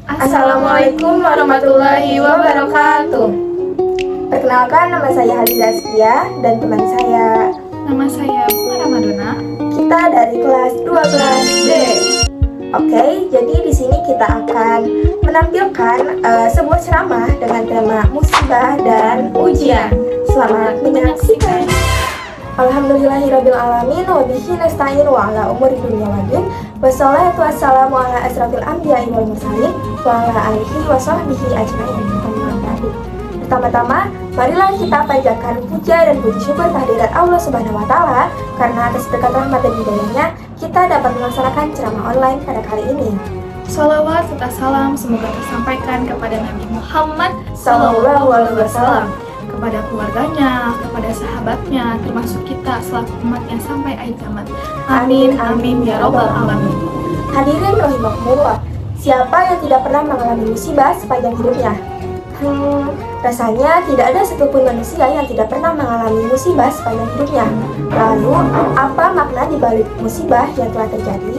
Assalamualaikum warahmatullahi wabarakatuh. Perkenalkan, nama saya Haliza Askia dan teman saya. Nama saya Bunga Ramadona. Kita dari kelas 12D. Oke, jadi di sini kita akan menampilkan sebuah ceramah dengan tema musibah dan ujian. Selamat menyaksikan. Alhamdulillahirrabbilalamin wabihi nasta'in wa ala umuri dunia waddin. Wassalatu wassalamu ala asrafil anbiya'i wal mursalin wa ala alihi wa sahbihi ajma'in. Pertama-tama, marilah kita panjatkan puja dan puji syukur kehadirat Allah Subhanahu wa Ta'ala, karena atas berkat rahmat dan hidayahnya kita dapat melaksanakan ceramah online pada kali ini. Salawat serta salam semoga tersampaikan kepada Nabi Muhammad Sallallahu alaihi wasallam, kepada keluarganya, kepada sahabatnya, termasuk kita selaku umatnya sampai akhir zaman. Amin, amin, ya robbal alamin. Hadirin rahimakumullah, siapa yang tidak pernah mengalami musibah sepanjang hidupnya? Rasanya tidak ada satupun manusia yang tidak pernah mengalami musibah sepanjang hidupnya. Lalu, apa makna dibalik musibah yang telah terjadi?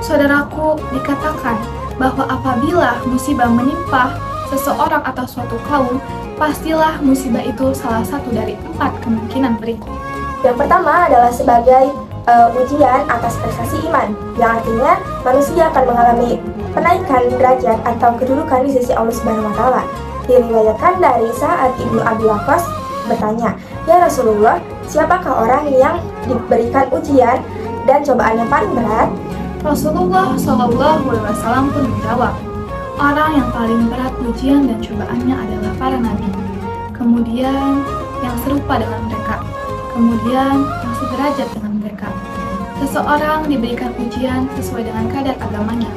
Saudaraku, dikatakan bahwa apabila musibah menimpa seseorang atau suatu kaum, pastilah musibah itu salah satu dari 4 kemungkinan berikut. Yang pertama adalah sebagai ujian atas prestasi iman, yang artinya manusia akan mengalami penaikan derajat atau kedudukan di sisi Allah Subhanahu wa Ta'ala. Diriwayatkan dari Sa'ad ibnu Abi Waqqas bertanya, "Ya Rasulullah, siapakah orang yang diberikan ujian dan cobaan yang paling berat?" Rasulullah SAW pun menjawab, orang yang paling berat ujian dan cobaannya adalah para nabi, kemudian yang serupa dengan mereka, kemudian yang sederajat dengan mereka. Seseorang diberikan ujian sesuai dengan kadar agamanya.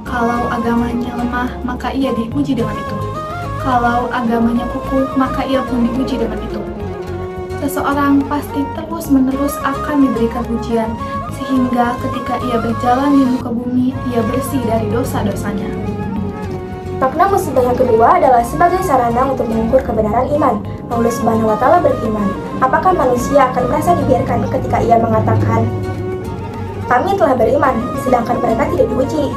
Kalau agamanya lemah, maka ia diuji dengan itu. Kalau agamanya kukuh, maka ia pun diuji dengan itu. Seseorang pasti terus-menerus akan diberikan ujian, sehingga ketika ia berjalan di muka bumi, ia bersih dari dosa-dosanya. Makna musibah yang kedua adalah sebagai sarana untuk mengukur kebenaran iman. Allah Subhanahu wa Ta'ala berfirman, apakah manusia akan merasa dibiarkan ketika ia mengatakan, "Kami telah beriman," sedangkan mereka tidak diuji?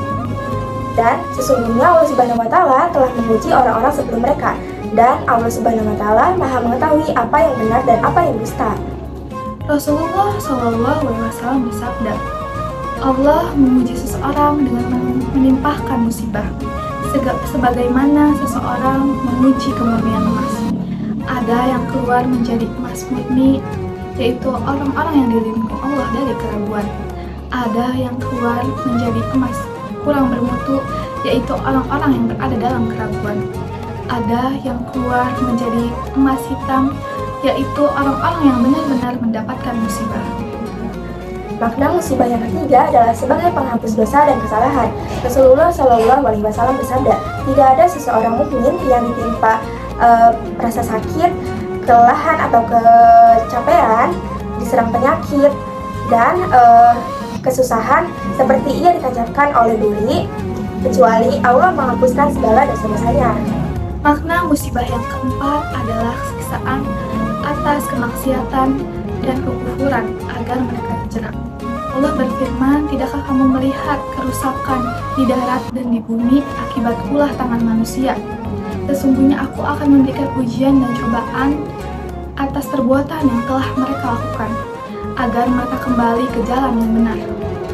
Dan sesungguhnya Allah Subhanahu wa Ta'ala telah menguji orang-orang sebelum mereka, dan Allah Subhanahu wa Ta'ala Maha mengetahui apa yang benar dan apa yang dusta. Rasulullah SAW bersabda, Allah menguji seseorang dengan menimpahkan musibah, sebagaimana seseorang menguji kemurnian emas. Ada yang keluar menjadi emas murni, yaitu orang-orang yang dilindungi Allah dari keraguan. Ada yang keluar menjadi emas kurang bermutu, yaitu orang-orang yang berada dalam keraguan. Ada yang keluar menjadi emas hitam, yaitu orang-orang yang benar-benar mendapatkan musibah. Makna musibah yang ketiga adalah sebagai penghapus dosa dan kesalahan. Rasulullah SAW bersabda, tidak ada seseorang mukmin yang ditimpa rasa sakit, kelelahan atau kecapean, diserang penyakit, dan kesusahan seperti ia ditajamkan oleh duri, kecuali Allah menghapuskan segala dosa-dosanya. Makna musibah yang keempat adalah siksaan atas kemaksiatan dan kekufuran agar mereka dijerat. Allah berfirman, tidakkah kamu melihat kerusakan di darat dan di bumi akibat ulah tangan manusia? Sesungguhnya aku akan memberikan ujian dan cobaan atas perbuatan yang telah mereka lakukan, agar mereka kembali ke jalan yang benar.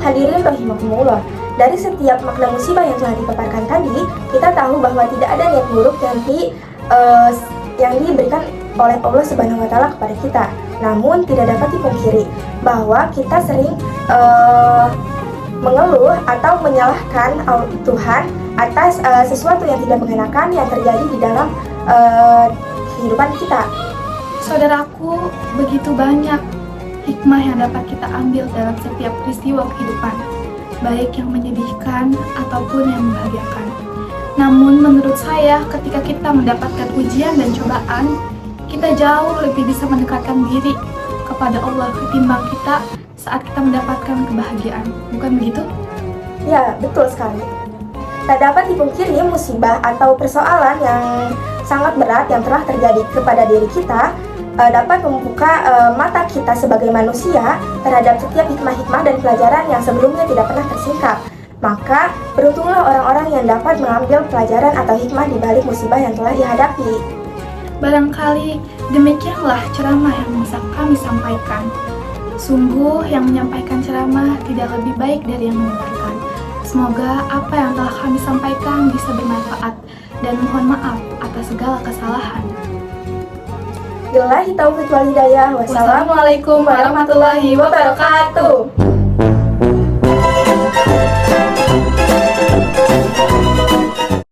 Hadirin rahimakumullah, dari setiap makna musibah yang telah dipaparkan tadi, kita tahu bahwa tidak ada niat buruk yang diberikan oleh Allah Subhanahu wa Ta'ala kepada kita. Namun tidak dapat dipungkiri bahwa kita sering mengeluh atau menyalahkan Tuhan atas sesuatu yang tidak mengenakan yang terjadi di dalam kehidupan kita. Saudaraku, begitu banyak hikmah yang dapat kita ambil dalam setiap peristiwa kehidupan, baik yang menyedihkan ataupun yang membahagiakan. Namun menurut saya, ketika kita mendapatkan ujian dan cobaan, kita jauh lebih bisa mendekatkan diri kepada Allah ketimbang kita saat kita mendapatkan kebahagiaan. Bukan begitu? Ya, betul sekali. Tak dapat dipungkiri musibah atau persoalan yang sangat berat yang telah terjadi kepada diri kita dapat membuka mata kita sebagai manusia terhadap setiap hikmah-hikmah dan pelajaran yang sebelumnya tidak pernah tersingkap. Maka, beruntunglah orang-orang yang dapat mengambil pelajaran atau hikmah di balik musibah yang telah dihadapi. Barangkali demikianlah ceramah yang bisa kami sampaikan. Sungguh yang menyampaikan ceramah tidak lebih baik dari yang mendengarkan. Semoga apa yang telah kami sampaikan bisa bermanfaat dan mohon maaf atas segala kesalahan. Billahi taufiq wal hidayah. Wassalamualaikum warahmatullahi wabarakatuh.